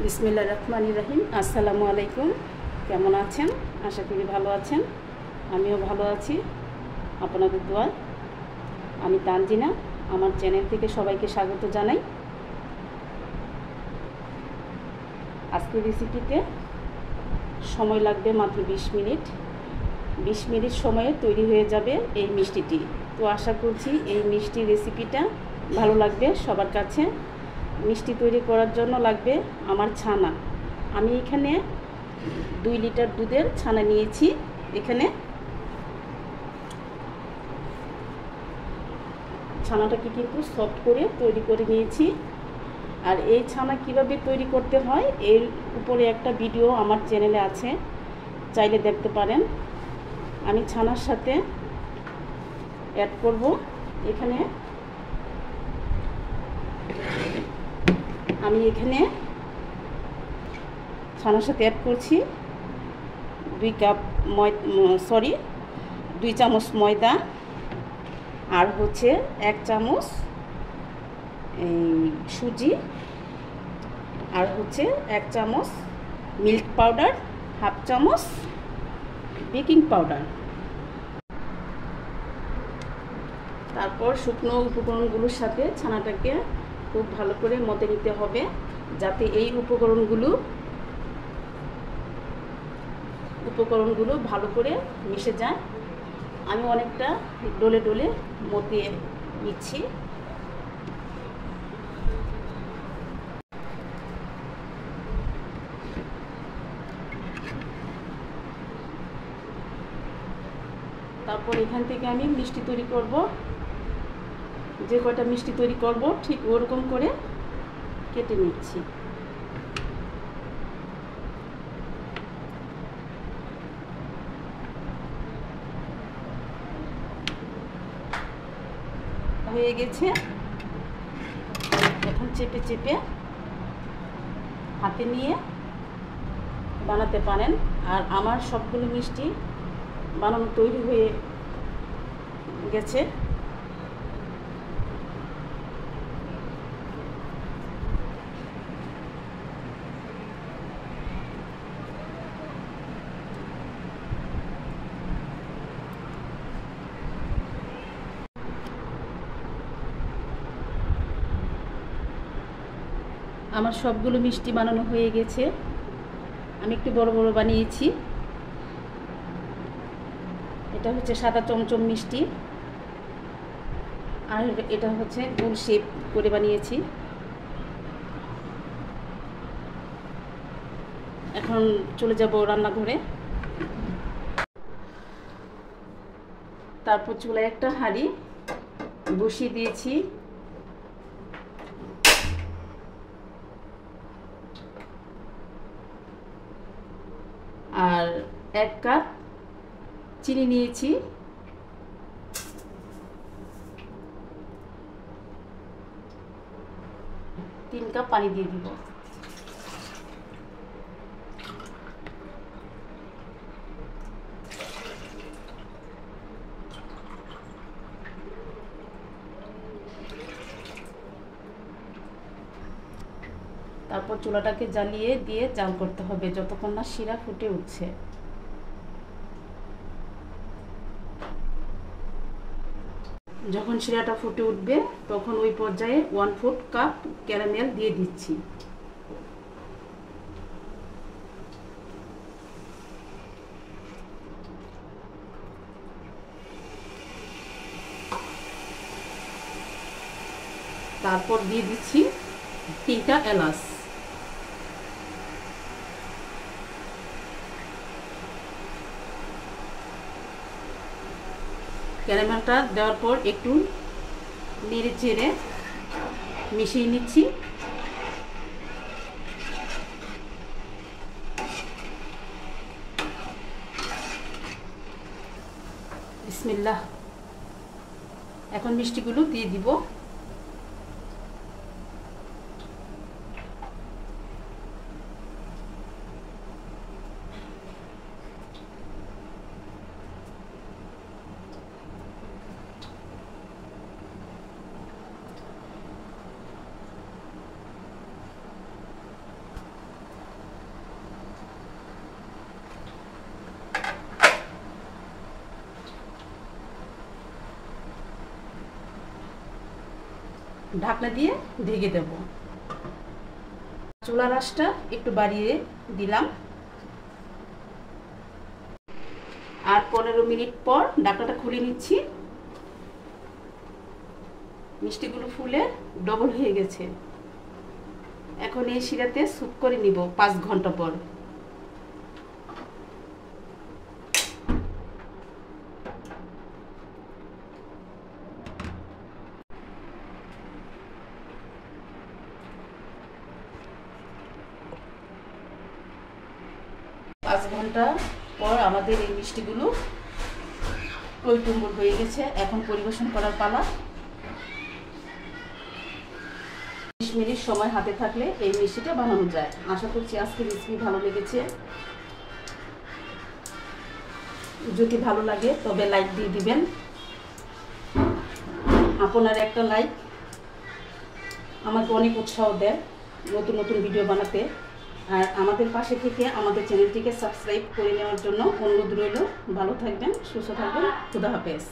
বিসমিল্লাহির রহমানির রহিম। আসসালামু আলাইকুম। কেমন আছেন? আশা করি ভালো আছেন। আমিও ভালো আছি আপনাদের দোয়ায়। আমি তানজিনা, আমার চ্যানেল থেকে সবাইকে স্বাগত জানাই। আজকের রেসিপিতে সময় লাগবে মাত্র 20 মিনিট। 20 মিনিট সময়ে তৈরি হয়ে যাবে এই মিষ্টিটি। তো আশা করছি এই মিষ্টি রেসিপিটা ভালো লাগবে সবার কাছে। মিষ্টি তৈরি করার জন্য লাগবে আমার ছানা। আমি এখানে 2 লিটার দুধের ছানা নিয়েছি। এখানে ছানাটাকে কিন্তু সফট করে তৈরি করে নিয়েছি। আর এই ছানা কিভাবে তৈরি করতে হয় এর উপরে একটা ভিডিও আমার চ্যানেলে আছে, চাইলে দেখতে পারেন। আমি ছানার সাথে অ্যাড করব এখানে ছানার সাথে অ্যাড করছি 2 চামচ ময়দা, আর হচ্ছে 1 চামচ সুজি, আর হচ্ছে 1 চামচ মিল্ক পাউডার, 1/2 চামচ বেকিং পাউডার। তারপর শুকনো উপকরণগুলোর সাথে ছানাটাকে খুব ভালো করে মতে নিতে হবে, যাতে এই উপকরণগুলো ভালো করে মিশে যায়। আমি অনেকটা ডলে ডলে মতে নিচ্ছি। তারপর এখান থেকে আমি মিষ্টি তৈরি করব। যে কয়টা মিষ্টি তৈরি করব ঠিক ওরকম করে কেটে নিচ্ছি। হয়ে গেছে। এখন চেপে চেপে হাতে নিয়ে বানাতে পারেন। আর আমার সবগুলো মিষ্টি বানানো তৈরি হয়ে গেছে। আমার সবগুলো মিষ্টি বানানো হয়ে গেছে। আমি একটু বড় বড় বানিয়েছি। এটা হচ্ছে সাদা চমচম মিষ্টি, আর এটা হচ্ছে গোল শেপ করে বানিয়েছি। এখন চলে যাব রান্নাঘরে। তারপর চুলায় একটা হাঁড়ি বসিয়ে দিয়েছি। আর 1 কাপ চিনি নিয়েছি। তিন কাপ পানি দিয়ে দিব। তারপর চুলাটাকে জ্বালিয়ে দিয়ে জাল করতে হবে যতক্ষণ না শিরা ফুটে উঠছে। যখন শিরাটা ফুটে উঠবে তখন ওই পর্যায়ে 1/4 কাপ ক্যারামেল দিয়ে দিচ্ছি। তারপর দিয়ে দিচ্ছি 3টা এলাচ। ক্যারামেলটা দেওয়ার পর একটু নেড়ে চেড়ে মিশিয়ে নিচ্ছি। বিসমিল্লাহ। এখন মিষ্টিগুলো দিয়ে দিব। ঢাকনা দিয়ে ঢেকে দেব। চুলার আঁচটা একটু বাড়িয়ে দিলাম। আর 15 মিনিট পর ঢাকনাটা খুলে নিচ্ছি। মিষ্টিগুলো ফুলে ডবল হয়ে গেছে। এখন এই শিরাতে স্যুপ করে নিব 5 ঘন্টা পর। পাঁচ ঘন্টা পর আমাদের এই মিষ্টিগুলো টইটুম্বুর হয়ে গেছে। এখন পরিবেশন করার পালা। 20 মিনিট সময় হাতে থাকলে এই মিষ্টিটা বানানো যায়। আশা করছি আজকের রেসিপি ভালো লেগেছে। যদি ভালো লাগে তবে লাইক দিয়ে দিবেন। আপনার একটা লাইক আমাকে অনেক উৎসাহ দেয় নতুন নতুন ভিডিও বানাতে। আর আমাদের পাশে থেকে আমাদের চ্যানেলটিকে সাবস্ক্রাইব করে নেওয়ার জন্য অনুরোধ রইল। ভালো থাকবেন, সুস্থ থাকবেন। খুদা হাফেজ।